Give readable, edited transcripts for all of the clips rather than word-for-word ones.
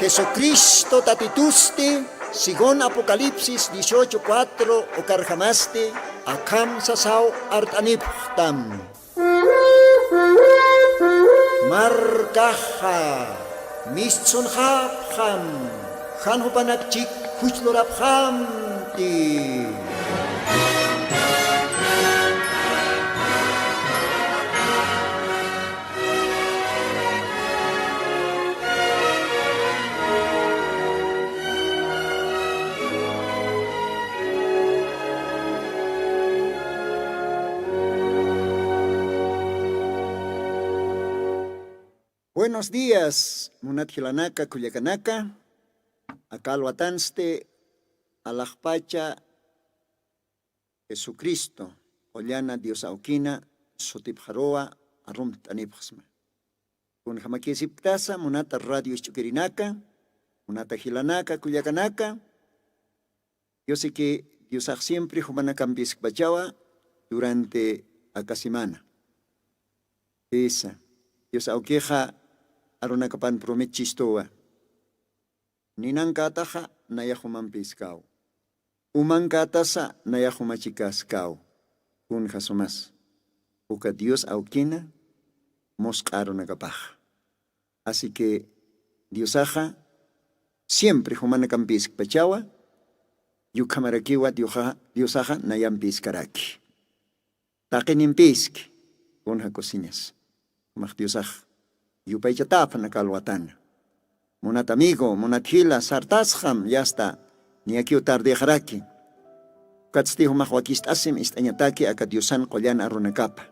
Jesucristo tatituste, según Apocalipsis 18:4 o carjamaste, akam sasau artaniptam. Markaha, mistsun hapham, hanhupanakchik huchloraphamti. Buenos días, Munathilanaka, Cuyacanaka, Acalhuatanste, Alajpacha, Jesucristo, Ollana, Dios Auquina, Sotipjaroa, Arum Tanipjasma. Con Jamaquisiptasa, Munata Radio Chuquirinaka, Munata Hilanaka, Cuyacanaka. Yo sé que Dios siempre Jumanacambis Bachawa durante la semana. Esa, Dios Auqueja. Arunakapan promechistoa. Ninankataja nayahuman piskau. Umankatasa nayahumachikaskau. Un jasumas. Uka Dios auquina moscarunakapaj. Así que Dios aja siempre humanacampisk pachawa. Yukamarakiwa Dios aja nayampiskaraki. Takinimpisk. Un cocinas. Mach Dios aja. Yupay chatap na kalwatan. Munat amigo, munat hila, sartasham, ya está. Ni aquí tarde haraki. Katsti humahwakist asim istanyataki aka Diosan kolyan arunakapa.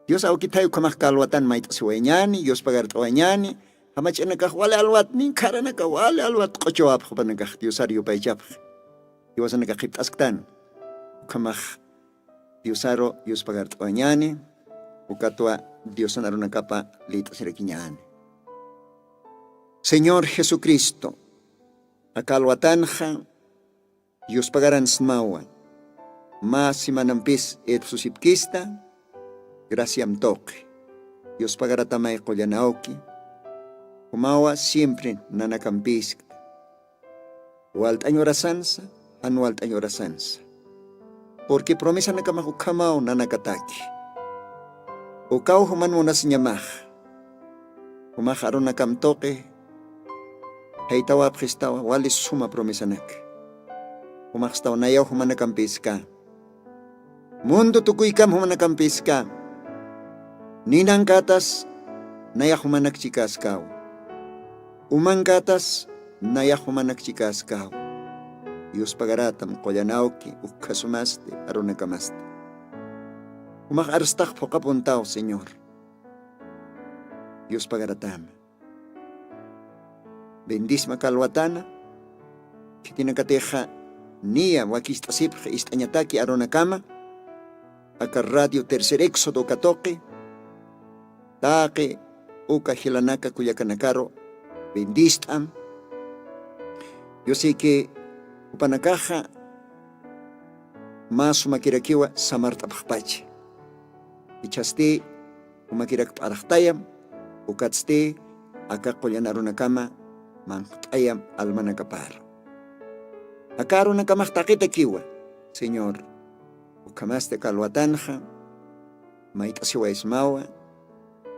Dios aukitayo kamah kalwatan mait siwenyani, Dios pagart oanyani, hamach nakahwale alwat, nin kara nakawale alwat kochoap hupanakah Diosar yupay chap. Dios nakakip asktan. Kamah Diosaro, Dios pagart oanyani, ukatua Dios arunakapa lita sirakiñani. Señor Jesucristo, akalwatanja, Dios pagaran smawa, mas simanampis et susipkista, graciam toque. Dios pagaratamay kollanaoki, kumawa siempre nanakampisk. Walt añorasansa, anualt añorasansa. Porque promesa nakamahukamao nanakataki. Ukau human munas nyamah. Humah aron nakam toke. Heitawa pristawa walis suma promisanak. Humah staw nayaw human nakam piska. Mundo tukuy kam human nakam piska. Ninang katas nayak human nakchikas kaw. Umang katas nayak human nakchikas kaw. Dios pagaratam kolyanawki ukasumaste aron nakamaste. Umakarastak po kapuntaw, Señor. Dios pagaratam. Bendis makalwatana, kitinakateja niya wakistasip istanyataki aronakama, akar radio tercer éxodo katoke, take uka hilanaka kuyakanakaro, bendistam. Yo sé que upanakaja mas makirakiwa samartapakpache. Ichaste umakirak paraktayam, ukatste akakolyan arunakama mangtayam almanakapar. Akaro nakamaktakita kiwa, Señor, ukamaste kalwatanja, maitasiwa ismawa,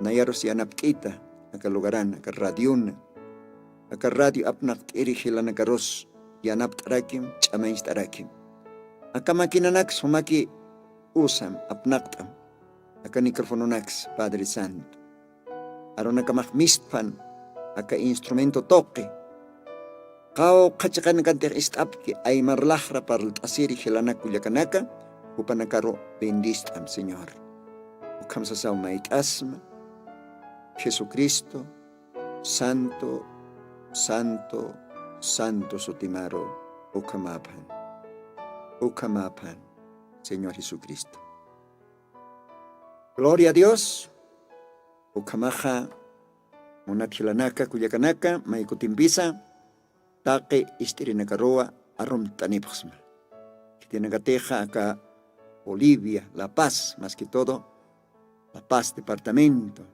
nayaros yanaptita, akalugaran, akarradyuna, akarradyo apnaktiri hilanakaros, yanaptarakim, chamaistarakim. Akamakinanak sumaki usam, apnaktam, aka mikrofono nax, Padre Santo. Aron nakamahmistpan, aka instrumento toque. Kao kachakan kantir istapki ay marlahra parlt asiri hilanak kulyakanaka, upanakaro bendistam, Señor. Ukam sasaw maitasma, Jesucristo, Santo, Santo, Santo Sotimaro, ukamapan. Ukamapan, Señor Jesucristo. Gloria a Dios. Ukamaja Munathilanaka Cuyacanaka Maikutimbisa Take Istirinakaroa Arum Tanipxma. Kitinagateja acá Bolivia, La Paz, más que todo, La Paz departamento.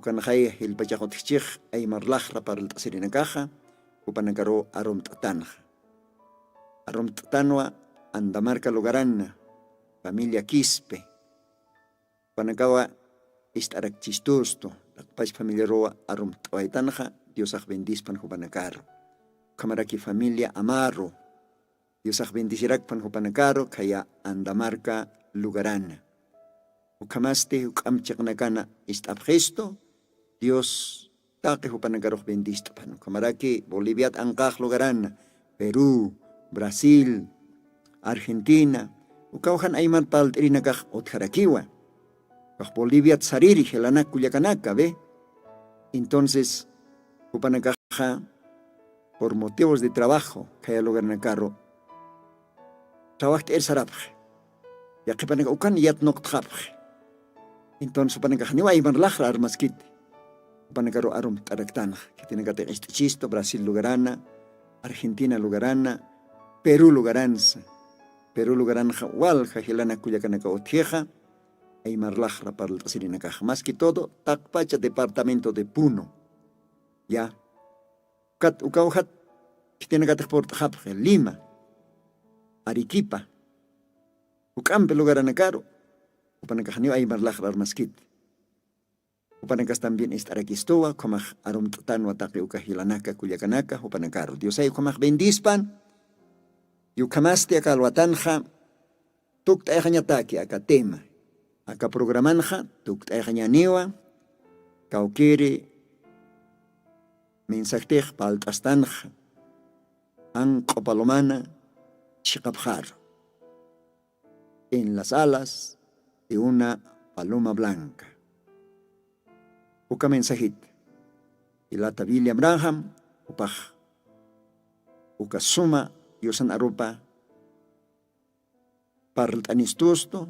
ukanajay hilpachajotichij ay marlajra para el tasirinacaja, upanacaro arom tatanja. Arom tatanwa Andamarca Lugarana, familia Quispe, Panacawa istarak chistusto, lakpach familia roa arom tawaitanja, Diosaj bendispan jupanacaro. Camaraki familia Amaro, Diosaj bendicirak pan jupanacaro, kaya Andamarca Lugarana. Ukamaste ukamchaknakana istabgesto, Dios taque jupanacaro bendisto pan. Camaraki Bolivia ankaj Lugarana, Perú, Brasil, Argentina, ukauhan ayman paltrinakaj otjarakiwa. Bolivia tsariri helanak kuyakanaka, ¿ve? Entonces, upanakaja, por motivos de trabajo, kaya lugar nakaro, trabajo el sarapje. Ya que panaka ukan yat noktjapje. Entonces, upanakaja niwa ayman lajra armaskit. Upanakaro arum taraktana, que tiene que tener este chisto, Brasil lugarana, Argentina lugarana, Perú lugaranza. Perú lugaranja walja hilana cuyacanaka otieja, ay marlajra para el tasirinacaja. Más que todo, Tacpacha, departamento de Puno. Ya. Kat ukauhat, que tiene que por Japje, Lima, Arequipa, Ucampe lugaranacaro, Upanacajaniwa ay marlajra armaskit. Upanacas también estarakistua, comaj arum tatano ataque ucahilanaka cuyacanaka, Upanacaro. Dios ay comaj bendispan. Yukamaste acá alwatanja, tukta ejañataki acá tema, acá programanja, tukta ejañaniwa, kaukiri, mensajtej paltastanja, an copalomana, chicapjar, en las alas de una paloma blanca. Uka mensajit, ilata William Branham, upaj, uka suma, Yosan arupa parlt anistusto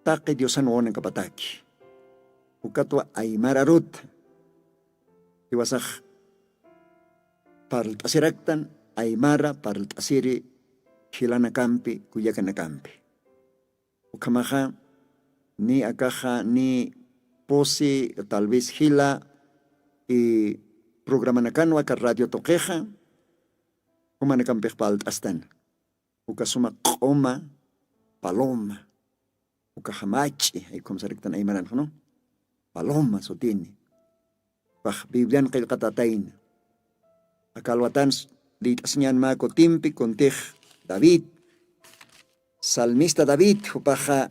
take Diosan wonen kapataki ukatwa aymara rut iwasaj parlt asiraktan aymara parlt asiri hilana campi kuyakana campi ukamaja ni akaja ni posi tal vez hila y programanakanwa ka radio toqueja Humanacampej paltastan, ukasuma qoma, paloma, ukahamachi, ay como se rectan ay maran, ¿no? Paloma sotini. Bah Biblian kay katatain. Akalwatan litasnyan mako timpi kontej David, salmista David, upaja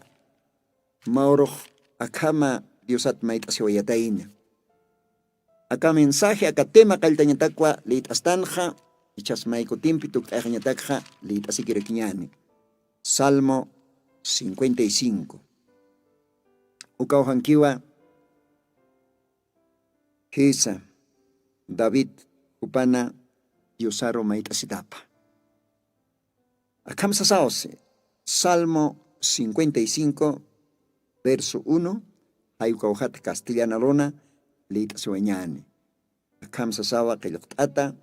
maoroh akama Diosat maitasyoyatain. Aka mensaje, aka tema kaltanyatakwa litastanja, Ichas maiko timpi tuktajañatakja lit asikirakiñani. Salmo 55. Ukaujankiwa Hisa David upana Yosaro maitasitapa. Akam sasaose Salmo 55 verso 1 hayukauhat castellana lona lit asueñani. Akam sasawa kayuktata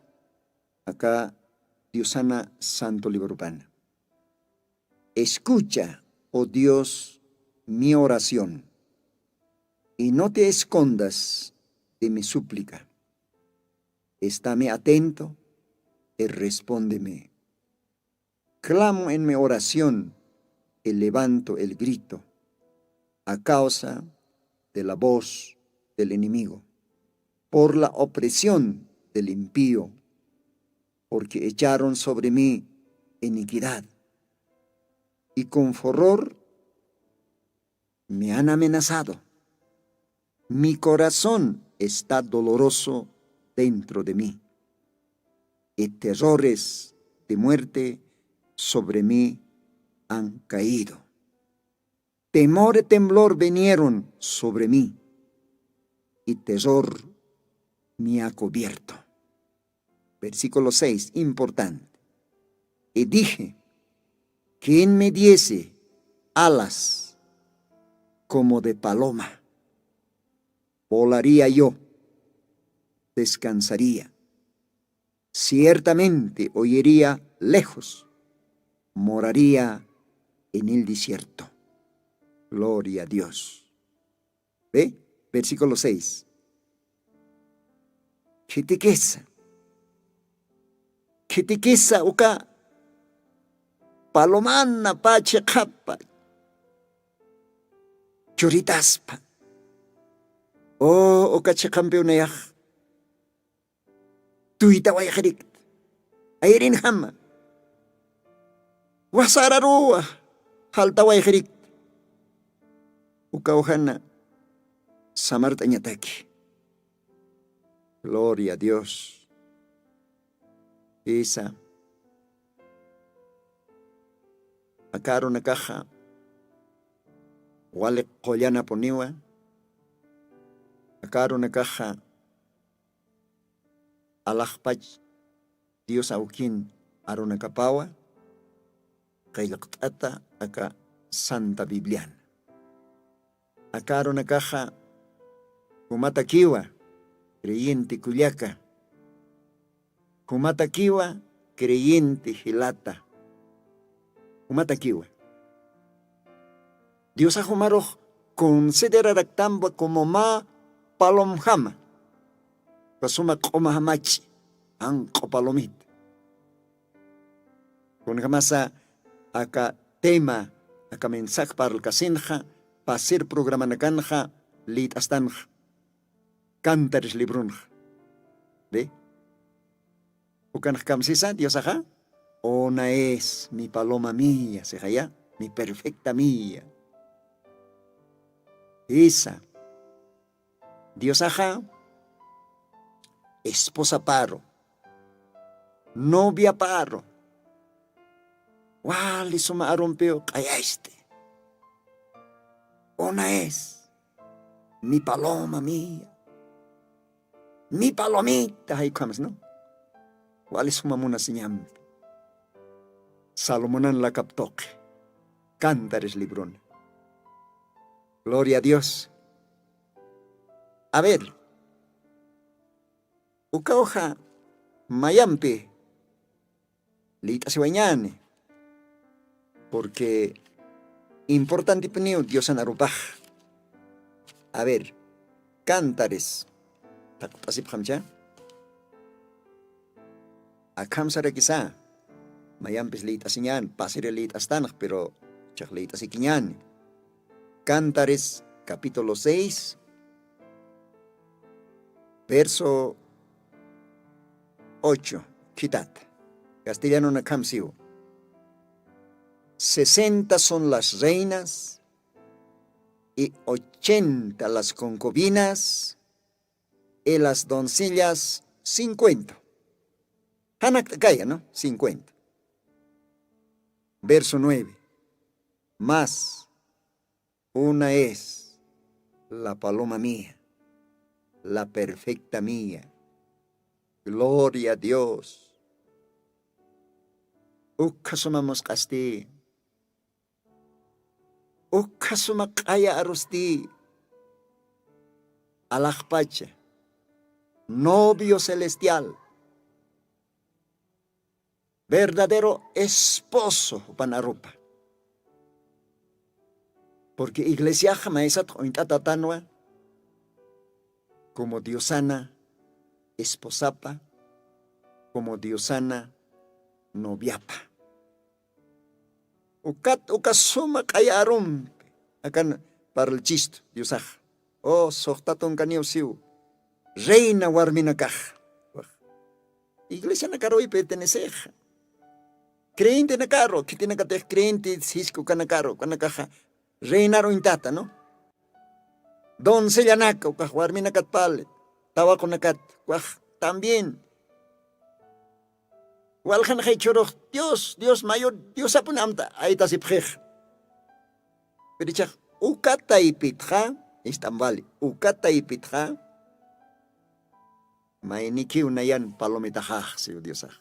acá Diosana Santo Librupana. Escucha, oh Dios, mi oración, y no te escondas de mi súplica. Estáme atento y respóndeme. Clamo en mi oración y levanto el grito a causa de la voz del enemigo, por la opresión del impío, porque echaron sobre mí iniquidad y con furor me han amenazado. Mi corazón está doloroso dentro de mí y terrores de muerte sobre mí han caído. Temor y temblor vinieron sobre mí y terror me ha cubierto. Versículo 6, importante. Y dije, ¿quién me diese alas como de paloma? Volaría yo, descansaría. Ciertamente oiría lejos, moraría en el desierto. Gloria a Dios. ¿Ve? Versículo 6. Kitikisa uka palomana pache kapa churitaspa. O uka chakampiw na yak. Tuita way kirik. Ayrin hama. Wasararuwa. Halta way kirik. Uka uhana. Samarta nyataki. Gloria a Dios. Isa. Akaro na kaha. Wale kolyana poniwa. Akaro na kaha. Alakpach. Dios aukin aro na kapawa. Kay laktata aka Santa Biblian. Akaro na kaha. Humatakiwa. Creyente Culiaca. Humatakiwa, creyente Hilata. Humatakiwa. Dios ahumaroj considera rectamba como ma palomhama. Pasuma komahamachi. Ang kopalomit. Kung kamasa aka tema, aka mensaje para el kasinja, pasir programa na kanja, lit astanja. Cantares librunja. ¿Ve? Ukan kamsisa, Dios ajá. Ona es mi paloma mía, se jaya, mi perfecta mía. Esa. Dios ajá. Esposa paro. Novia paro. Wali suma arompeo kaya este. Ona es mi paloma mía. Mi palomita, ahí comes, ¿no? Wali sumamuna sinyam. Salomonan la captoque. Cántares librón. Gloria a Dios. A ver. Uka hoja mayampe. Lita se bañane. Porque importante peneo Dios anarupaj. A ver. Cántares. Takupasip hamcha. Akam sara kisa. Mayampis leit asinyan. Pasire leit astanach, pero chak leit asikinyan. Cántares, capítulo 6. Verso 8. Kitat. Castellano na kamsiu. 60 son las reinas y 80 las concubinas y las doncellas 50. Hanak kaya, ¿no? 50. Verso 9. Más una es la paloma mía, la perfecta mía. Gloria a Dios. Ukasumamos kasti. Ukasumak kaya arusti. Alakpacha. Novio celestial, verdadero esposo panarupa. Porque iglesia jamaisat ointatatanwa, como diosana esposapa, como diosana noviapa. Ukasuma kaya arum, akan para el chisto, diosaj. Oh, sohtaton kanyo siu. Reina warmina kaj. Iglesia na karo y pertenece. Creyente na karo, que tiene que tener creyente, cisco canacaro, canacaja. Reina ro intata, ¿no? Doncella naka, kaj warmina katpale. Tawa con nakat, también. Waljan hay choro, Dios mayor, Dios apunamta, ahí está si prej. Pero dicha, ukata y pitja, Istambali, ukata y pitja. Mainiki unayan palomita haj, siyo Diosaj.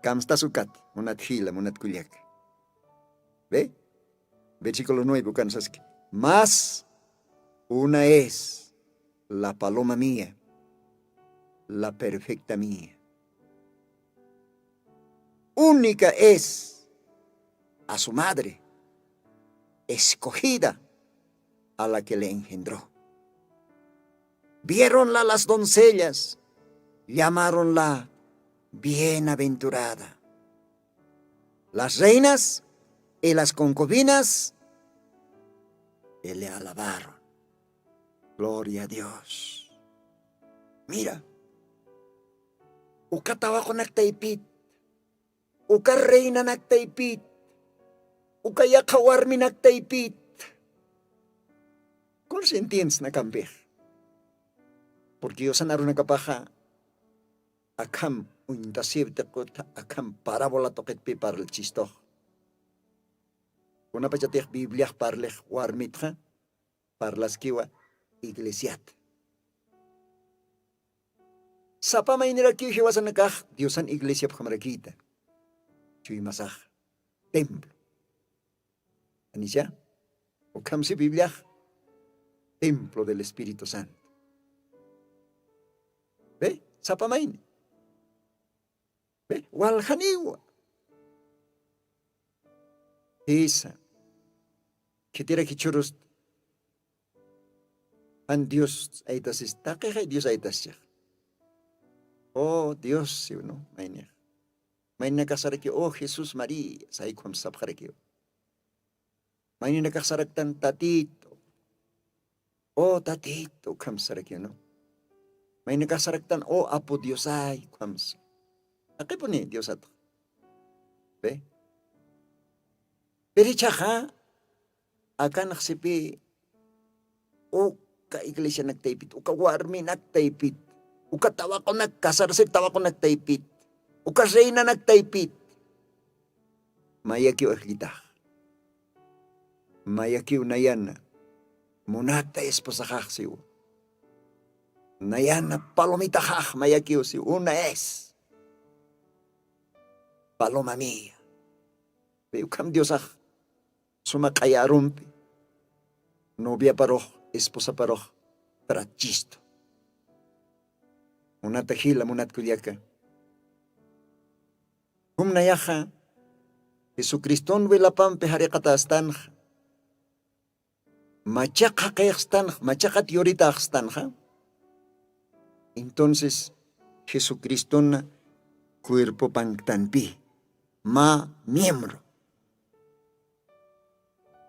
Kamsta sukat, munat hila, munat kuliak. ¿Ve? Versículo 9, bukan saski. Más una es la paloma mía, la perfecta mía. Única es a su madre, escogida, a la que le engendró. Viéronla las doncellas, llamáronla bienaventurada. Las reinas y las concubinas y le alabaron. Gloria a Dios. Mira, uka tawa ko nagtaipit, uka reina nagtaipit, uka yakawarmi nagtaipit. Kung se entiendes na kambih. Porque Dios anaron nakapaha akam untasib takot akam parabola tokit pi parl chisto. Una pachatek Biblia parlech warmitra parlas kiwa iglesiat. Sapa may nirakiw hiwasan nakah Diosan iglesia pamarakita. Chuy masah templo. Ani siya? Ukam si Biblia templo del Espíritu Santo. ¿Ve? Sapa main. ¿Ve? Walhaniwa. Esa. Kitira kichurus. An Dios aitas está que Dios aitas siya. Oh Dios, si uno, mainya. Mainya kasarak oh Jesus Maria, sa ikwam sapkarak yo. Mainya nakasarak tan tatito. Oh tatito, kamsarak yo, no? May nakasaraktan, o apo Diyos ay, kwams. Aki po ni Diyos ato. Be? Pero tsaka, akan naksipi, o ka iglesia nagtaipit, o ka warmi nagtaipit, o ka tawa ko nagkasarasip, tawa ko nagtaipit, o ka reyna nagtaipit. Mayakiw aklita. Mayakiw na yan, munata esposakaksiw. Nayana palomita haj mayakiw si una es paloma mía. Veo cam Dios aj sumakaya rumpi novia paroh esposa paroh trachisto. Una tajila munat kuliaka. Nayaha Jesucriston velapam peharekatastan. Machaka kayakstan, machaka tiorita akstan ha. Entonces, Jesucristo na cuerpo pangtanpi, miembro.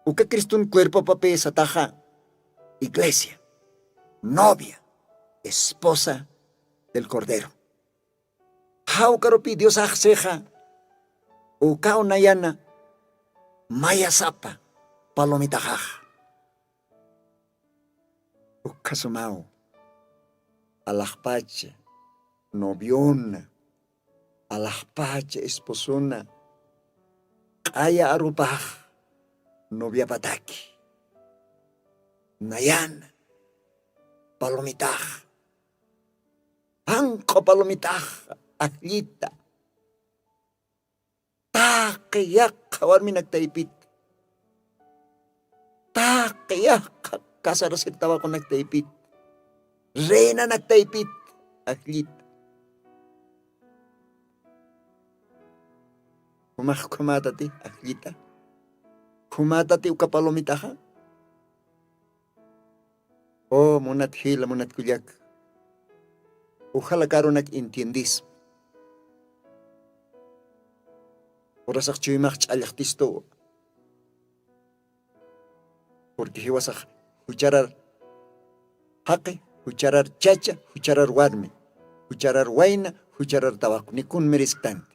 Uka Cristo un cuerpo pape sa taja, iglesia, novia, esposa del Cordero. How karopi Dios akseja, uka unayana, maya sapa, palomitahaj. Uka sumao. Alahpacha, noviona, alahpacha, esposona, kaya arupaj, novia pataki, nayana, palomitaj, angko palomitaj, aklita, takiyak kawarmi nagtaipit, takiyak kasarasit tawa ko nagtaipit, Reina nagtaipit, aklit. Kumatati, aklita. Kumatati ukapalomita ha. Oh, munat hila, munat kulyak. Ojalá karo nag-intiendis. Orasak chuymak chalaktisto. Porque hiwasak hucharar hake. Hucharar chacha, hucharar warme, hucharar waina, hucharar tabaco, ni kun meriskante.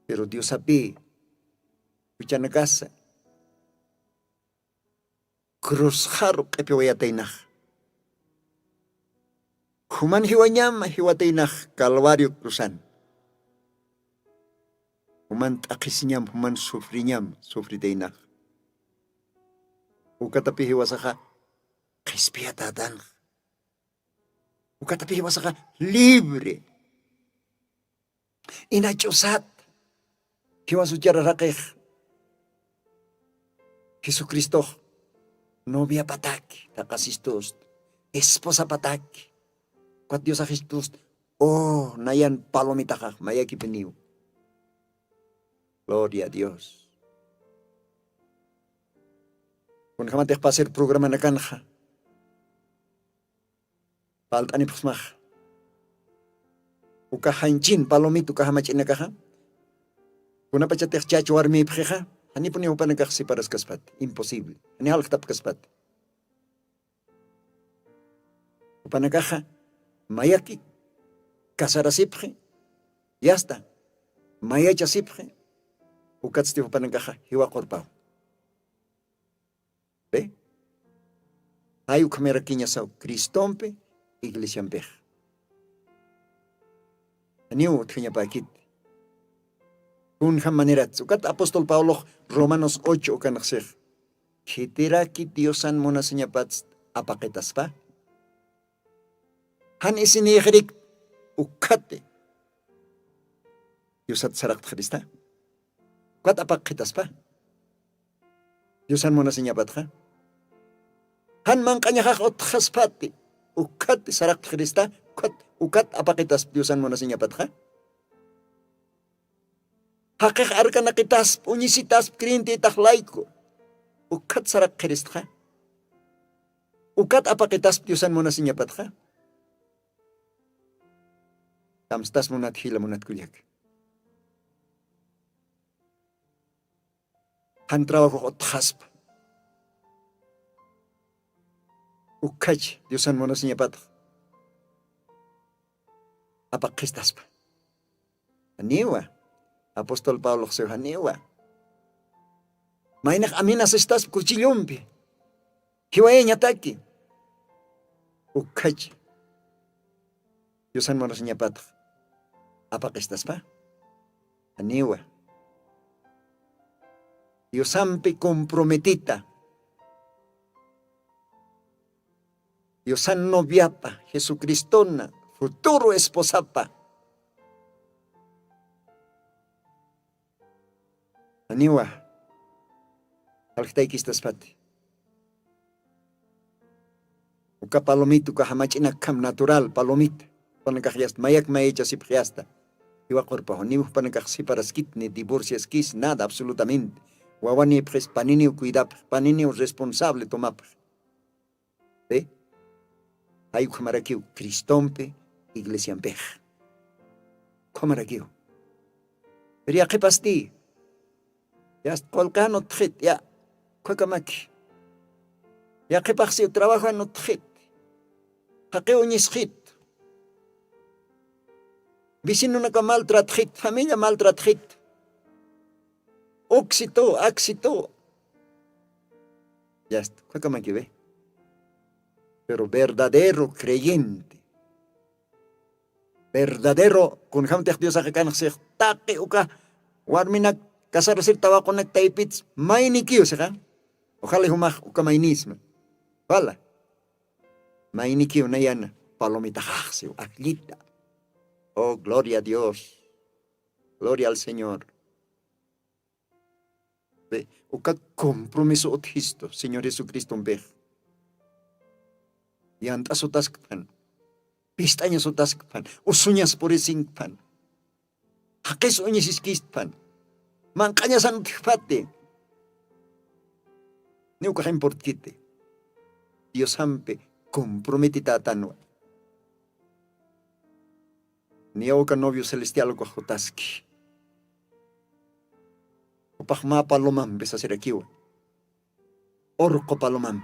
Pero Dios sabe, huchana casa, cruz haruk epiwayatainah. Human hiwanyam, hiwatainah, kalwario cruzan. Human takisinyam, human sufrinyam, sufritainah. Ukatapi hiwasaka, Kispiatatan. Ukatapi wasaka libre. Inachosat. Kiwasuchara rakeh. Jesucristo. Novia pataki. Takasistos. Esposa pataki. Kuat Dios a Jesús. Oh, nayan palomitaka. Mayaki peniw. Gloria a Dios. Kun jamate pa hacer programa na kanja. Paltani pusmaj. Uka hanchin palomito ka hamach inakaha. Kuna pa chatech chacho armi pjeja. Hani puni upanakak si paras kaspat. Imposible. Hani halk tap kaspat. Upanakaja. Mayaki. Kasarasipje. Ya está. Mayacha sipje. Ukatsti upanakaja. Hiwa korpao. ¿Ve? Hay un camera quiña sao. Cristompe. Iglesia en pej. Aniu tjiña pa akit. Unha manera. Ukat apóstol Pablo Romanos 8 ukanaksej. Kitiraki Diosan mona señapats apaketas pa. Han isinigerik ukate. Diosat sarak Krista. Ukat apaketas pa. Diosan mona señapatja. Han man kanyahak otjaspati. Ukat sarak Krista. Ukat apaketas Diosan mona señapatja. Hakik arka nakitas unyisitas krinti taklaiko. Ukat sarak Krista. Ukat apaketas Diosan mona señapatja. Tamstas munat hila munat kulyak. Han trabajo otjasp. Ukach Diosan mona señapatja. Apakistaspa. Aniwa. Apóstol Pablo se aniwa. Mainak aminas estas cuchillompi. Hiwaeña taki. Ukach. Diosan mona señapatja. Apakistaspa. Aniwa. Diosampi comprometita. Diosan noviapa. Jesucristona. Futuro esposapa. Aniwa. Alktaikistaspat. Uka palomito ka hamachinakam natural palomit. Panakajast mayak mayecha sipjasta. Iwa korpa honibu panakajsiparaskit ni divorciaskis nada absolutamente. Wawani pres panini cuidap panini responsable tomap. ¿Eh? Hay kumarakiu Cristompe Iglesia en pej. Kumarakiu. Pero qué pasti. Ya colcano tjit ya. Kuakamaki. Ya que paxi trabajo no tjit. Hakeo nisjit. Vecino na maltratjit, familia maltratjit. Óxito, axito. Ya está. Kuakamaki ve. Pero verdadero creyente. Verdadero kun hamteh Dios akakanakse take uka warminak kasarasir tawa konek taipits mainikio seka. Ojalá humah uka mainisme. Wala. Mainikio na yan palomita haxio aklita. Oh, gloria a Dios. Gloria al Señor. Ve, uka compromiso othisto, Señor Jesucristo mbej. Yanta sotaskpan. Pistanya sotaskpan. Usunyas porisingpan. Hakes unyisiskistpan. Mangkanya santikpate. Ni uka importkite. Dios hampe comprometita tanwa. Ni uka novio celestial ko hotaski. Upahma palomam besa sirakiwa. Orko palomam.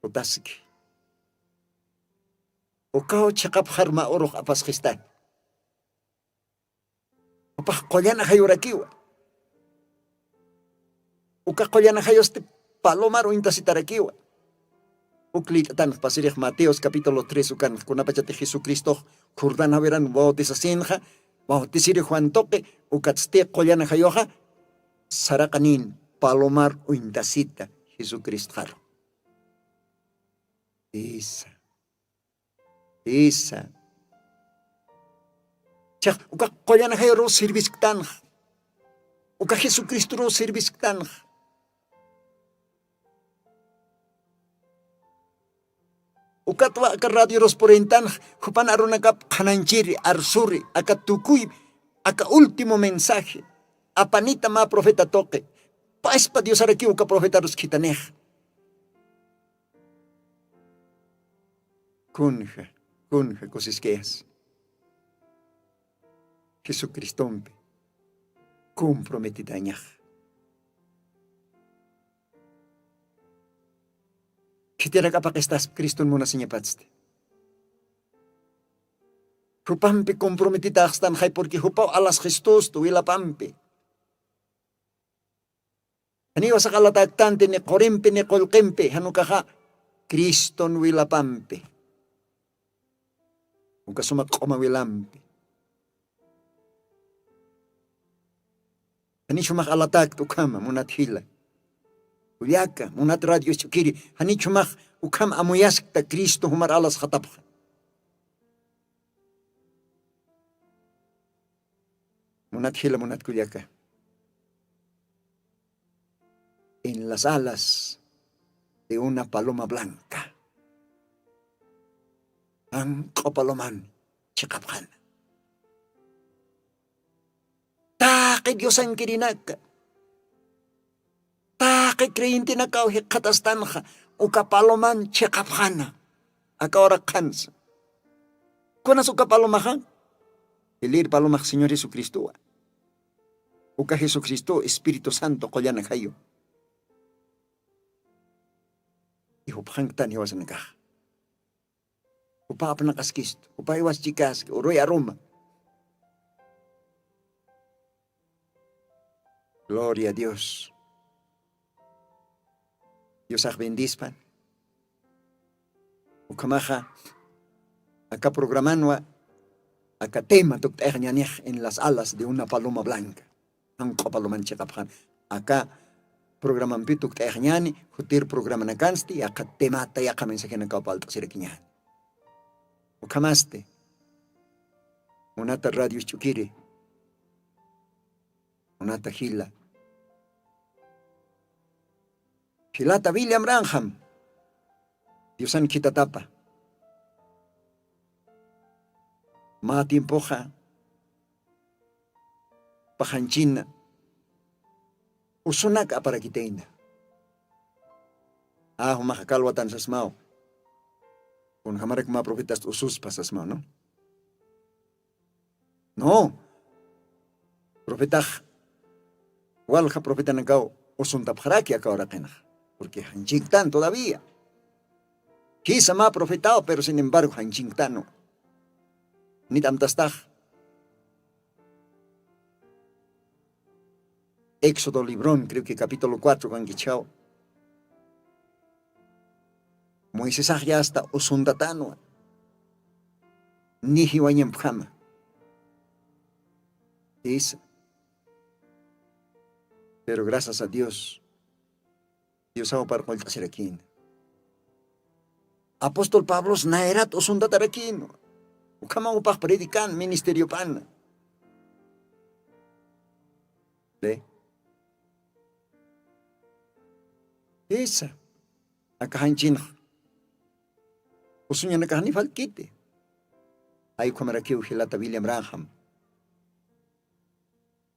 Hotaski. Ukao chakap harma orok apas kristan. Upah kolyana kayo rakiwa. Uka kolyana kayo ste palomar o intasitarakiwa. Uklit tan pasirih Mateos capítulo 3 ukan kunapachate Jesucristo kurdan haberan bautisasinha bautisiri Juan toque ukatste kolyana kayoha sarakanin palomar o intasita Jesucristo haro. Esa. Chak, uka kolyana kayo ro service ktan. Uka Jesucristo ro service ktan. Uka twa ka radio ros porentan, hupan aron akap kananchiri, arsuri, aka tukuy, aka último mensaje. Apanita ma profeta toque. Paz pa Dios araki uka profetaros kitanej. Kunja cosisqueas. Jesucristompe, comprometidañaj. Kitira kapak estás Kriston muna sinyapatste. Hupampi comprometidaxtan hay porque hupaw alas Kristos tu wila pampi. Ani wasa kalatagtante ni korempe ni kolkempe hanukaha Kriston wila pampi. Uka sumakoma wilampi. Ani chumak alatak tu kama munat hila. Uliaka munat radio chukiri. Ani chumak ukam amuyask ta Kristo humar alas khatapha. Munat hila munat kuliaka. En las alas de una paloma blanca. Ang kapaloman chikaphan. Taki Diyos ang kirinag. Taki kreyente na kau hikatastan ka. O kapaloman chikaphan. Akaorak kansa. Kunas o kapalomahan? Ilir palomak Señor Jesucristo. O ka Jesucristo, Espiritu Santo, kolya na kayo. Ihupang tan hiwas na ka. Upa apa nakaskisto. Upa hiwas chikas. Uroy aroma. Gloria a Dios. Dios ang bendispan. Ukamaha. Acá programanwa. Acá tema en las alas de una paloma blanca. Ang kapaloman chikaphan. Acá programan pituk taeñani. Hutir programa na kansti. Acá tema tayak kami sa kinakapalta sirakinyan. Ukamaste. Unata radio chukiri. Unata hila. Hilata William Branham. Diyosan kita tapa. Matimpoja. Pahanchina. Usunak para kitaina. Humakalwatan sa smao. Kung hamarik mga profitas usus pa sa smao, no? No. Profetah. Wal ka profeta ng kao. Usuntap haraki ka orakenah. Porque hanchingtan todavía. Quizá más profetado, pero sin embargo hanchingtano. Ni tamtastaj. Éxodo librón, creo que capítulo 4, con Gichao. Moisés ya hasta usundatano. Ni hiwanyam pjama. Dice. Pero gracias a Dios. Dios hago para cual tasirakin. Apóstol Pablo naerat usunda tarakin. Ukama upah predikan ministerio pan. ¿Le? Esa. Akahanchin. Usunya nakahanifal kite. Ay kumarakiw hilata William Branham.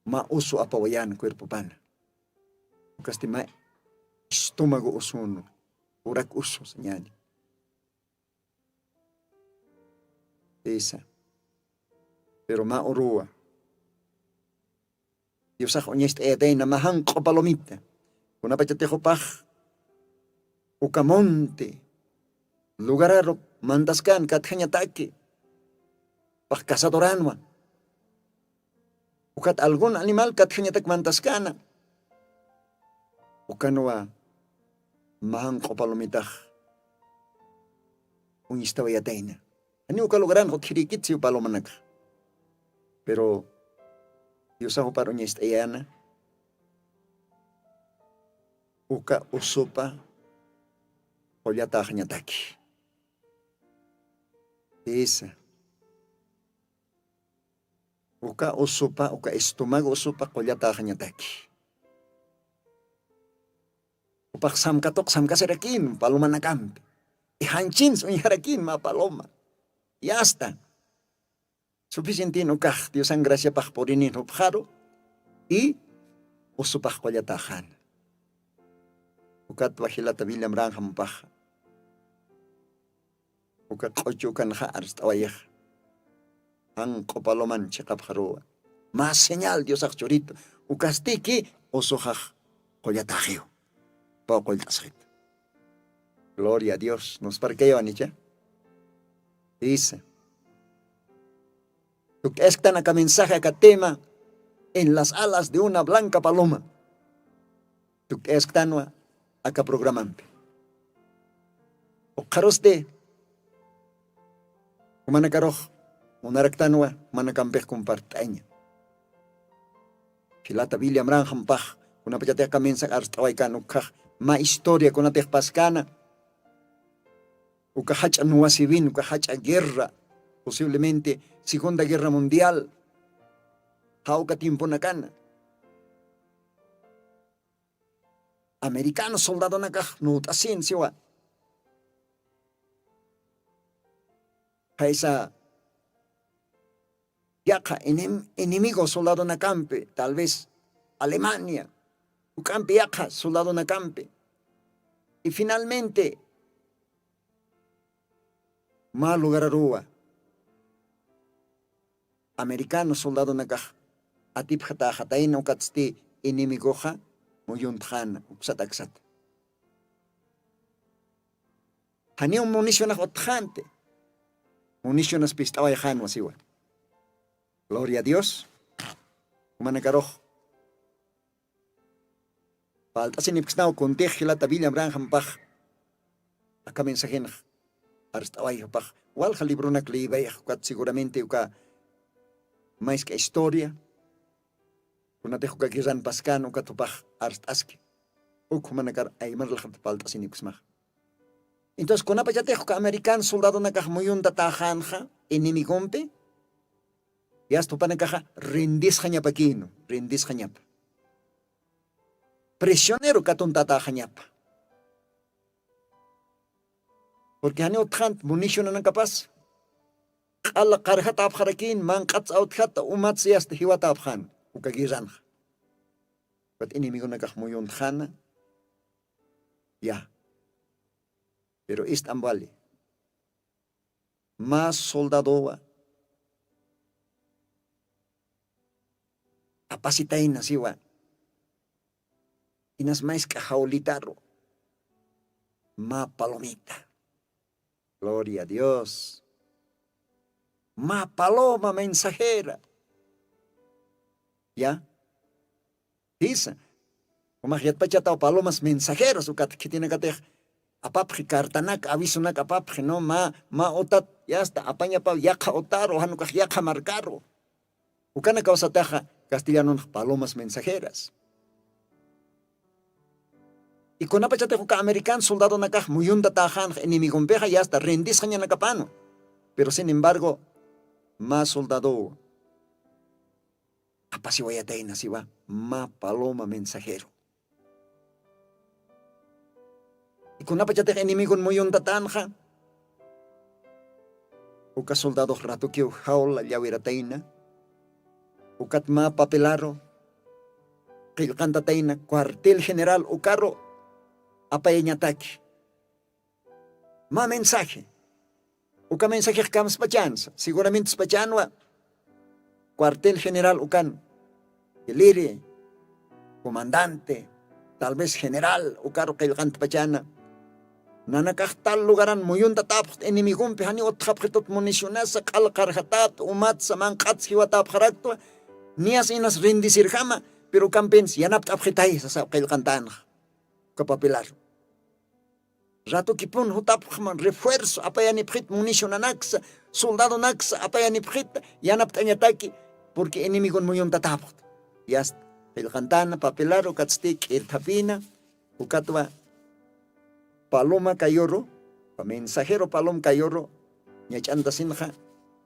Mauso apawayan cuerpo pan. Kasi ma estómago usuno, urak uso señali. Esa. Pero ma orua. Dios ako niya este na mahang kopalomita. Kuna pa chate hopach. Ukamonte. Lugararo mandaskan kathanya taki. Pagkasadoranwa. Ukat algún animal kathanya tak mandaskana. Ukanwa mahang kopalomitah. Un istawayatay na. Ani ukalugaran ko kirikit siya palomanak. Pero Dios ako paro niya istayana. Uka usupa kolyatah niya taki. Esa. Uka usupa, uka estomago usupa kolyatah niya taki. Upak samkatok samkasarakin paloma na kampi. Ihanchin sunyarakin ma paloma. Ya está. Suficiente no Dios ang gracia pakporinin hupjaro y usupaj kolyatahan. ukat wahilata William Branham paja. Ukat ochukan ha arstawayah. Ang kopaloman chikap haroa. Más señal Dios chorito. Ukastiki osohaj koyatagio. Poco el tasjit. Gloria a Dios. Nos parqueo anicha. Dice. Tukestan acá mensaje acá tema en las alas de una blanca paloma. Tukestan acá programante. Okaroste. Umanakaroj. Unaraktanwa manakampej compartaña. Filata William Branham paj. Una pachate mensaje arstawaikan ukaj. Ma historia con la pascana. Ukahacha nuasivin, ukahacha guerra. Posiblemente Segunda Guerra Mundial. Hauka tiempo nakana. Americano soldado nakaj no tasin siwa. Esa yaka enemigo soldado nakampe, tal vez Alemania. Ukampe yaka soldado nakampe. Y finalmente mal lugar arua. Americano soldado nakaj atip hata hataina ukatsti enemigoja muyuntjana uksataksat. Hani un munición otjante. Municiones pistaba yajano asiwa. Gloria a Dios. Humanakaroj. Falta sin ipsnao contejila William Branham paj. Acá mensajena. Arstaba paj. Walja librona kliba yajquat seguramente uka mais que historia. Una tejo que quizán pascano uka tupaj arstaski. Humanakar aymar la falta sin ipsmaj. Entonces, con apa ya tejo que americano soldado nakaj muyunda tajanja enemigompe. Ya estupana caja rendis jañapa kino, rendis jañapa. Prisionero katuntata jañapa. Porque hani otkant munición no capaz. Alla qarhat abkharakin man qats outhat umats yast hiwat abkhan ukagizan. But enemigo nakaj muyund khana. Ya. Pero Istanbul. Más soldado apasitaina siwa. Inas mais que jaulitaro. Ma palomita. Gloria a Dios. Ma paloma mensajera. ¿Ya? Dice. Como ya pachatao palomas mensajeros. Ukat que tiene que tener. Apapje cartanak avisunak apapje no ma otat ya está apaña pa yaka otaro hanuka yaka marcaro. Ukana causa taja castellano palomas mensajeras. Y con apachate juca americano soldado nakaj muyunda tajan enemigo peja ya está rendis jaña nakapano. Pero sin embargo, más soldado apasiwayataina si va ma paloma mensajero. Y con apachate enemigo muyunda tanja. Uka soldado rato que jaula llawirataina. Ukat ma papelaro. Qilqantataina cuartel general ucarro. Apayeñataki. Ma mensaje. Uka mensaje kam spachanza. Seguramente spachanwa. Cuartel general ukan. Iliri. Comandante. Tal vez general. Ucarro qilqant pachana. Nanakaj tal lugaran muyunda tapj enemigo pehani otjapjetot municionasa qalqarjatat umatsa manqats hiwatap jaratwa. Nias inas rindisir jama. Pero campens yanap tapjetay sa qilqantan. Kapapilar. Rato kipun hutap refuerzo apayani prit munición anaxa soldado naxa apayani prit yanap tañataki porque enemigo muyun tatapot. Yas el cantana papilar ukatstik irtapina ukatwa paloma cayorro mensajero paloma cayorro ñachanta sinja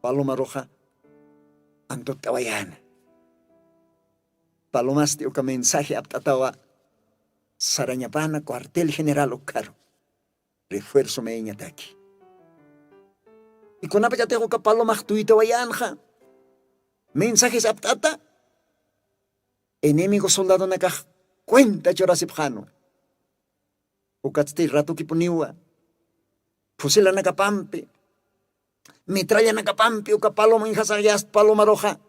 paloma roja antot tawayana. Palomaste uka mensaje aptatawa Sarañapana, cuartel general Ocaro. Refuerzo me ñataki. Y con apa ya tengo que palomas tuito vayanja. Mensajes aptata. Enemigo soldado nakaj. Cuenta chorasipjano. Ukatzti rato kipuniwa. Fusila nakapampi. Mitralla nakapampi uka paloma inhasayas paloma roja.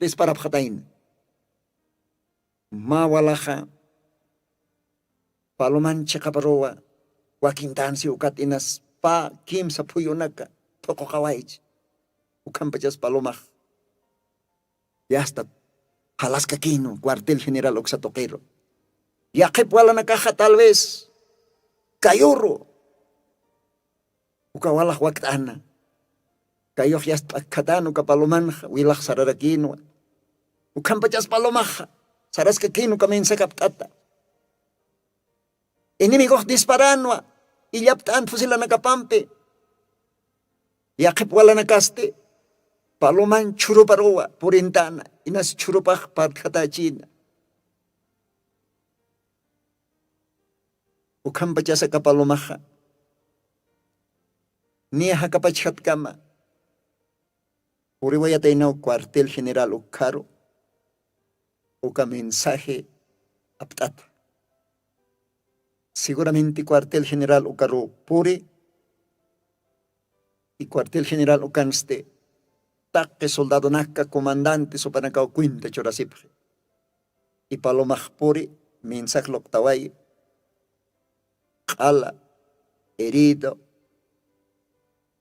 Disparapjatain. Mawalaja. Palomancha kaparoa. Wakintansi ukat inas pa kim sa puyonaka. Toko kawaich. Ukampachas palomaj. Ya hasta Jalaska Kino, cuartel general Oxatoquero. Ya que puala na caja tal vez. Cayurro. Ukawala huactana. Kayo ya katano kapalomanja. Wilaj sararakino. Ukampachas palomaja. Saraska Kino kamensa kaptata. Enemigos disparanwa. Y yaptan fusila na kapampe. Ya que puala na caste. Paloman churuparoa purintana. Inas churupaj parkatachina. Ukampachasa kapalomaja. Niaja kapachat kama. Uriwayatainao cuartel general Ukaro. Uka mensaje aptata. Seguramente cuartel general Ukaro puri. Y cuartel general Ukanste. Taque soldado naka comandante sopanacao cuinta chorasipje. Y palomaj puri mensaje loktawai. Kala herido.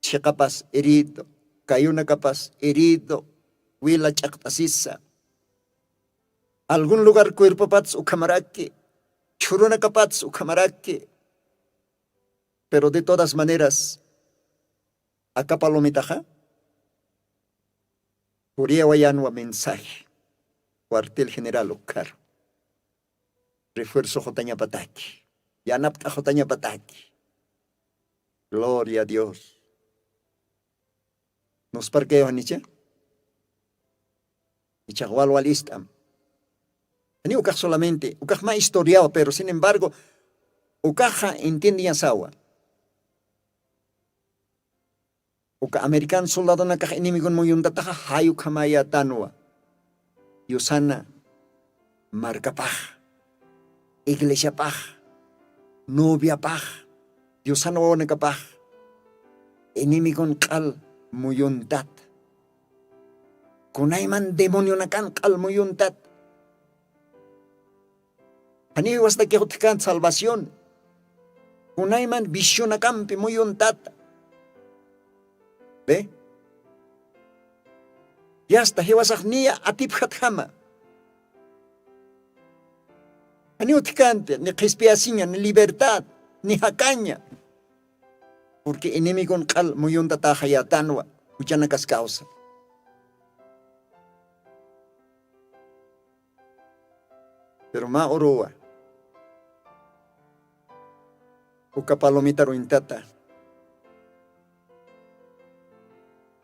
Chikapas herido. Cayuna capaz herido. Huila chaktasisa. Algún lugar cuerpo pats ukamaraki. Churuna capaz ukamaraki. Pero de todas maneras. Acá palomitaja. Puria wayanwa mensaje. Cuartel general Ukaro. Refuerzo Jotaña Pataki. Yanapta Jotaña Pataki. Gloria a Dios. Nos parqueo anicha. Y chagualo alistam. Ani ukaj solamente. Ukaj más historiado, pero sin embargo. Ukaja entiende yasawa. Uka americano soldado na kaja enemigo mo yung dataja hayu kamaya tanwa. Yusana. Marca paj. Iglesia paj. Novia paj. Yusana wana kapaj. Enemigo kal muyuntat. Kunayman demonyo na kan kal muyuntat. Hani hasta que hotkan salvación. Kunayman bisyo na kampi muyuntat. ¿Ve? Ya hasta hewasak niya atip hatkama. Ani utkante, ni crispiasinya, ni libertad, ni hacaña. Porque enemigo kal muyun tatahaya tanwa, uchanakas causa. Pero ma oroa. Uka palomita ruintata.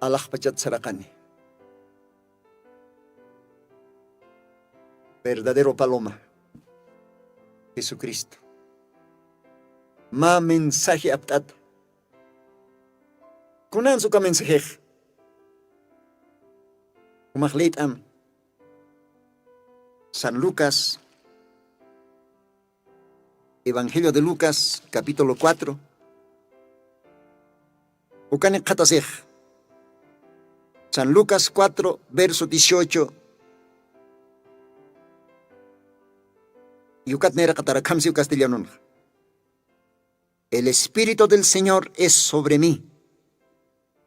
Allah pachat sarakani. Verdadero paloma. Jesucristo. Ma mensaje aptat. Kunan suka mensaje. Umahlit am. San Lucas. Evangelio de Lucas, capítulo 4. Ukanek katasej. San Lucas 4, verso 18. Yucat nera catarakamsi castellano. El Espíritu del Señor es sobre mí,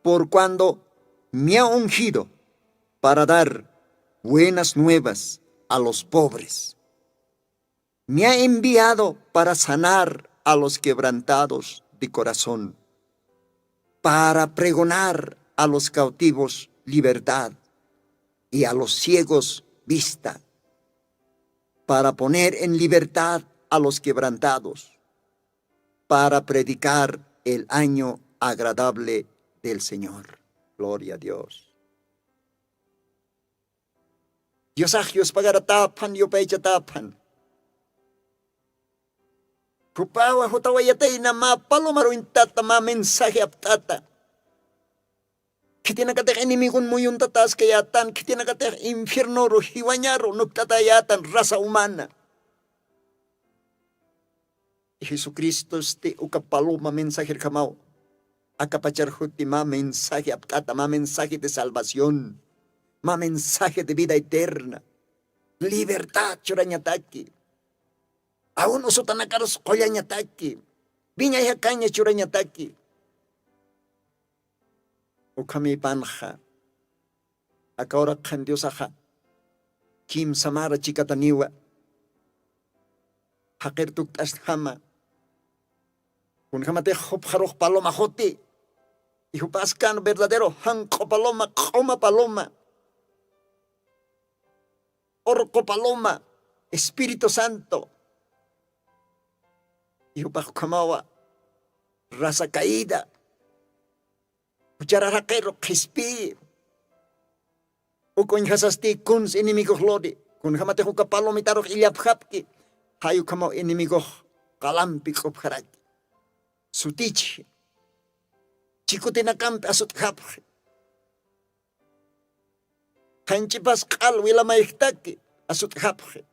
por cuando me ha ungido para dar buenas nuevas a los pobres. Me ha enviado para sanar a los quebrantados de corazón, para pregonar a los cautivos libertad y a los ciegos vista, para poner en libertad a los quebrantados, para predicar el año agradable del Señor. Gloria a Dios. Dios agios pagaratapan, yo pecha tapan. Kupawa hutawayatay na mapalomaro intata ma mensaje aptata. Kiti nakatek enemigon mo yung tatas kayatan, kiti nakatek infierno ro hiwanyaro nagtatayatan rasa umana. Jesucristo este uka paloma mensaje kamao. Acapacharjuti ma mensaje aptata, ma mensaje de salvación, ma mensaje de vida eterna. Libertad churañataki. Aún usutanakaros koyañataki. Viña caña churañataki. Ukami panja. Akora kandiosaja. Kim samara chikataniwa. Hakertuk tasthama. Kun jamate hopjaroj paloma joti. Y hupascan verdadero hanko paloma, coma paloma. Orco paloma, Espíritu Santo. Y hupajkamawa, raza caída. Uchararaquero, gispi. Ukon hasasti kuns inimigos lodi. Kun jamate huka palomitaro ilyapjapki. Hayu kamao inimigos kalampi kopjaraki. Sutichi. Chikutinacampe asut japje. Hanchipas kal wila maikhtaki asut japje.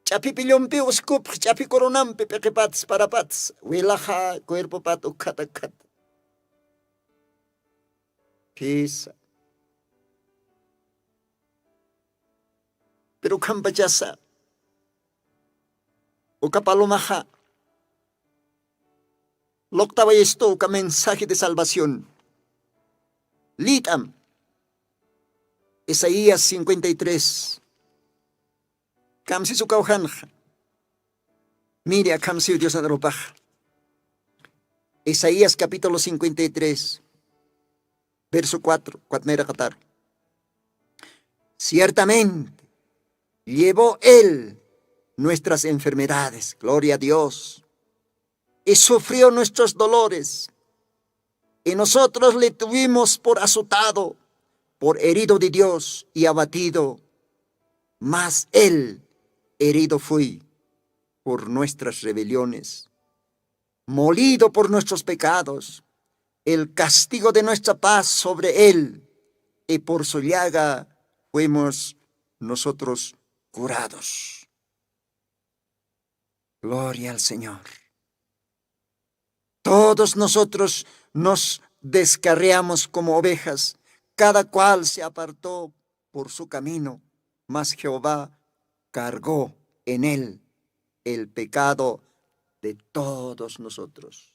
Chapi pilyompi uskup, chapi coronampi pequepats parapats. Wilaja cuerpo pat ukatakat. Pisa. Pero kampachasa. Ukapalomaja. L'octava esto, que mensaje de salvación. Litam. Isaías 53. Kamsi su caujanja. Mire a Kamsi Dios Adropaja. Isaías capítulo 53. Verso 4. Cuatnera Qatar. Ciertamente llevó él nuestras enfermedades. Gloria a Dios. Y sufrió nuestros dolores, y nosotros le tuvimos por azotado, por herido de Dios y abatido, mas él herido fue por nuestras rebeliones, molido por nuestros pecados, el castigo de nuestra paz sobre él, y por su llaga fuimos nosotros curados. Gloria al Señor. Todos nosotros nos descarriamos como ovejas, cada cual se apartó por su camino, mas Jehová cargó en él el pecado de todos nosotros.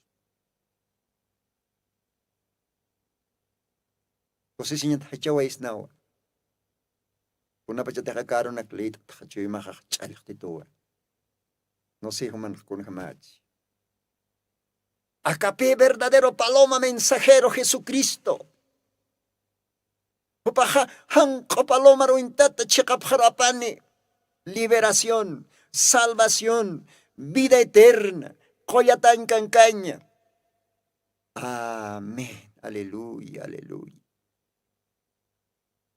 José señor hachawais nawa. Una pachata hakaro na klit hachoy mahachalik tituwa. No sé human kun hamachi. Acapé verdadero paloma mensajero Jesucristo. Upaja hanko paloma ruintata chikapjarapani. Liberación, salvación, vida eterna. Koyatan cancaña. Amén. Aleluya, aleluya.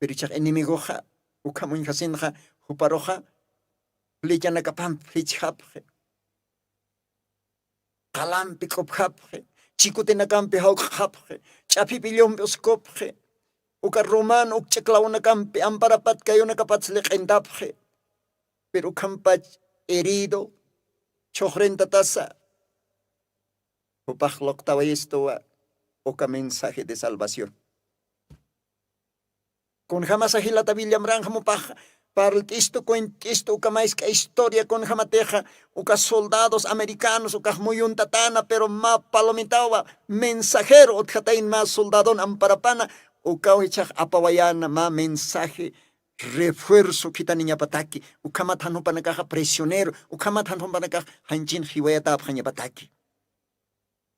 Pero chak enemigo ja. Ukamun jasinja. Uparoja. Lichanakapam. Lichapje. Kalampi kopjapje, chikutenakampi haukjapje, chapipillompi uskopje, uka romano ukchaklaunakampi amparapat kayunakapats leqentapje, pero kampach herido, chojrentatasa, upajloctava esto oka mensaje de salvación. Con jamás agilata villamran jamupaj, para el tisto cuentisto, uka mais que historia con jamateja, uka soldados americanos, uka muy tatana, pero ma palomitawa, mensajero, otjatain más soldadón amparapana, uka uichaj apawayana, ma mensaje, refuerzo kita niña pataki, uka matano panakaja prisionero, uka matano panakaja hanchin hiwayata apjaña pataki.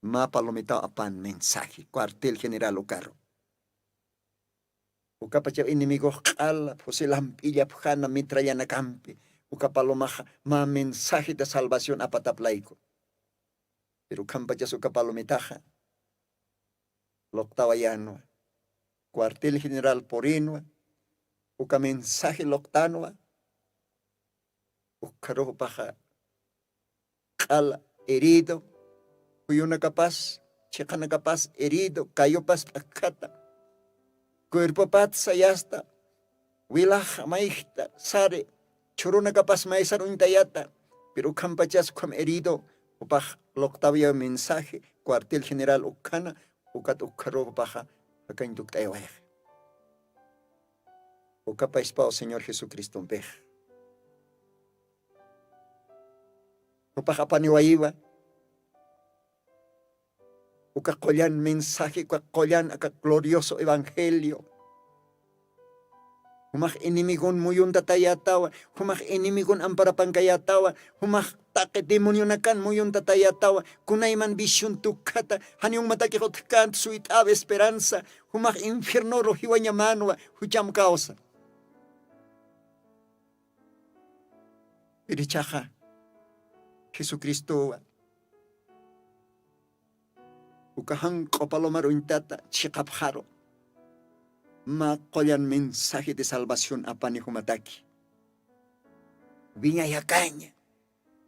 Ma palomitawa apan mensaje, cuartel general ucaro. Ukapacha enemigo qala, José Lampilla pujana mitrayana campi, ukapalomaja, ma mensaje de salvación apataplaico. Pero campacha su kapalomitaja, loctavayano, cuartel general porino, uka mensaje loctanoa, ukarojo paja, qala, herido, cuyuna capaz, checana capaz, herido, cayó pas acata. Cuerpo pat sayasta, wilah maihta, sare, churuna kapas maisar untayata, pero campachas como herido, upaj loctavia mensaje, cuartel general ukana, ukat ukaro paja, acá en Ductaewaj. Ukapa ispao Señor Jesucristo un pej. Upaja paniwaiva, ukakoyan mensaje, ukakoyan acá glorioso evangelio. Humaj enemigon muyun tatayatawa, humaj enemigon amparapankayatawa, humaj take demonio nakan muyun tatayatawa, kunayman vision tukata, hanyong matakikot kan suit ave esperanza, humaj infierno rohiwanya manwa, hucham causa. Pirichaja, Jesucristo, ukahan kopalomaro intata, chikapjaro. Makoyan mensaje de salvación a Panihumataki. Viña y acaña,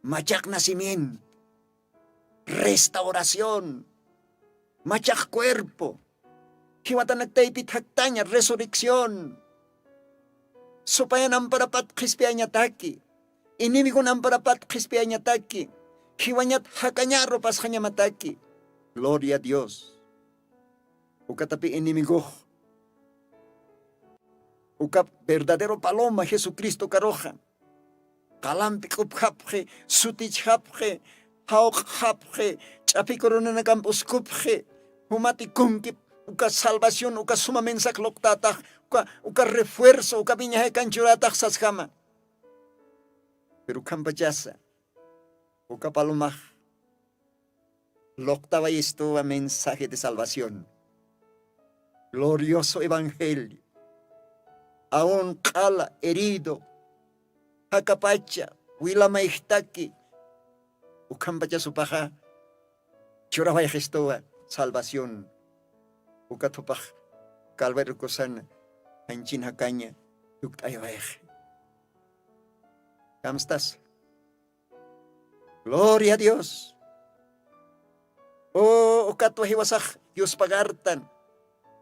machak nacimiento, restauración, machak cuerpo, hiwatanagtaipit haktaña, resurrección, supayan amparapat crispiañataki, inimigon amparapat crispiañataki, hiwañat hakañarro pas hañamataki. Gloria a Dios. Ukatapi inimigo. Ukap verdadero paloma Jesucristo karoja. Kalampi kupjapje, sutichapje, haokjapje, chapicorona na campus kupje, humati kunkip, uka salvación, uka suma mensak loktatach, uka refuerzo, uka viñaje canchuratach sasjama. Pero campachasa, uka palomaj, loktaba esto a mensaje de salvación. Glorioso evangelio. Aún cala herido, Hacapacha, Wila Maistaki, Ucampacha Supaja, Chorabaya Gestoa, salvación, Ucatopaj, Calvario Cosana, Anchin Hacaña, Ductayabaj. ¿Cómo estás? Gloria a Dios. Oh, Ucatua Hiwasaj, Dios pagartan,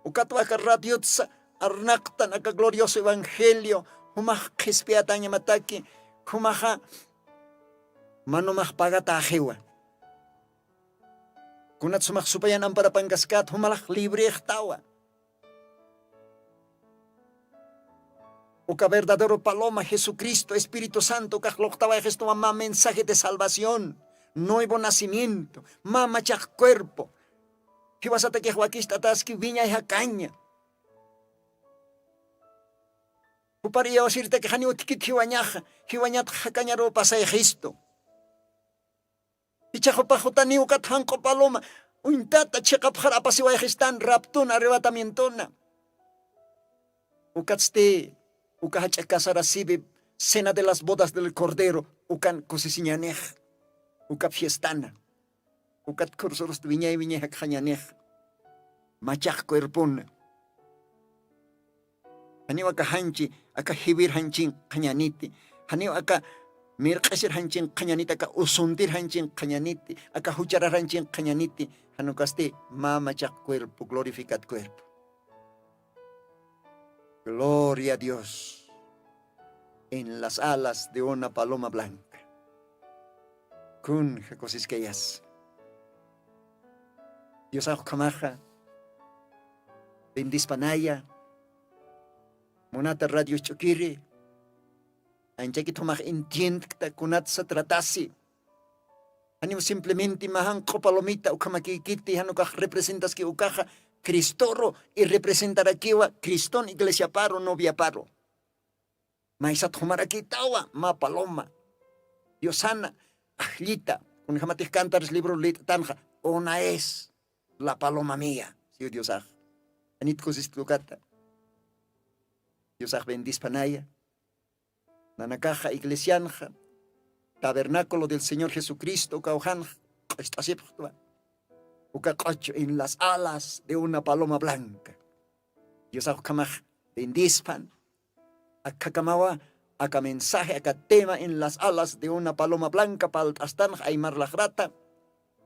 Ucatua Carratiotsa, Arnactan, acá glorioso evangelio, humaj kespiataña mataki, humaja manomaj pagata ajewa. Kunat sumaj supayan ampara pangaskat, humalaj libre estawa. Uka verdadero paloma, Jesucristo, Espíritu Santo, cajloctaba esto mamá mensaje de salvación, nuevo nacimiento, mamá chak cuerpo. Hiwasata que huaquista taski viña y jacaña. Uparia decirte que hani utikit hiwañat hakañaro pasay Cristo. Ichajo pajotani ukathanko paloma, uintata chekapjara pasiway Cristan raptun arrebatamientona. Ukatste, ukahachakasara sibe, cena de las bodas del Cordero, ukan kusisiñanej, ukap fiestana, ukat kursoros viña y viña hakañanej, machak cuerpona. Haniwa aka hanchi, aka hibir hanchin kañaniti. Haniwa aka mirqasir hanchin kañaniti, aka usuntir hanchin kañaniti, aka hucharar hanchin kañaniti. Hanukaste mama chak cuerpo, glorificad cuerpo. Gloria a Dios en las alas de una paloma blanca. Kun jacosiskeyas. Dios kamaja, bendispanaya. Monata radio chukiri, anjaki tomah entienda kunat sa tratasi. Animo simplemente mahan kopalomita ukamakikiti hanukah representas que ukaja Cristoro y representar aquí wa Cristón iglesia paro novia paro. Maisa tomar aquí tawa ma paloma. Diosana ajlita kun jamatis cantares libro lit tanja ona es la paloma mía. Si Dios aj. Anit kosistlukata. Dios bendispanaya, nanakaja iglesianja, tabernáculo del Señor Jesucristo, caujanja, en las alas de una paloma blanca. Dios bendispan, akakamawa, aka mensaje, aka tema en las alas de una paloma blanca, paltastan, aymar la grata.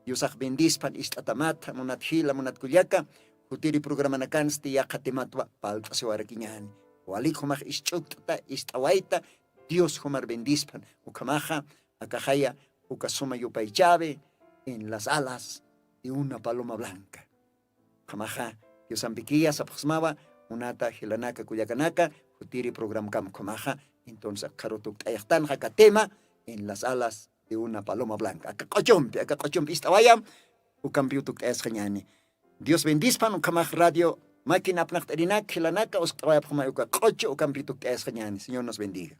Dios bendispan, istatamata, monatjila, monatkuliaka, jutiri programa nakansti, yakatematwa, paltasiwarakiñani. Walik humar ischukta, istawaita, Dios humar bendispan, ukamaja, Acajaya, Ucasuma Yupaychave, en las alas de una paloma blanca. Kamaja, Yosampiquilla, Sapuxmaba, Unata, Gilanaka, Cuyacanaka, Jutiri program Cam Kamaja, entonces Karutuk Tayaktan, Hakatema, en las alas de una paloma blanca. Akakochumpi, Istabaya, Ucampiutuk Escañani. Dios bendispan, Ucamaj Radio, Máquina Pnachterinak, Gilanaka, Osctawaya Pumayuka, Cocho, Ucampiutuk Escañani. Señor nos bendiga.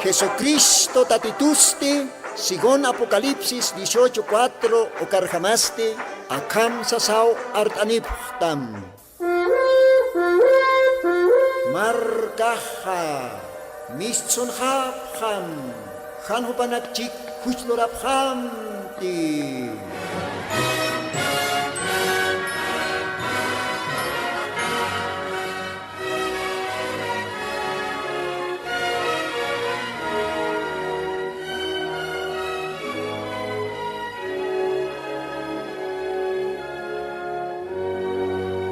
Jesucristo tatituste, sigon Apocalipsis 18:4 o karjamaste, akam sasaw artaniptam. Markaha, mistson hapham, hanhupanapchik hujloraphamti.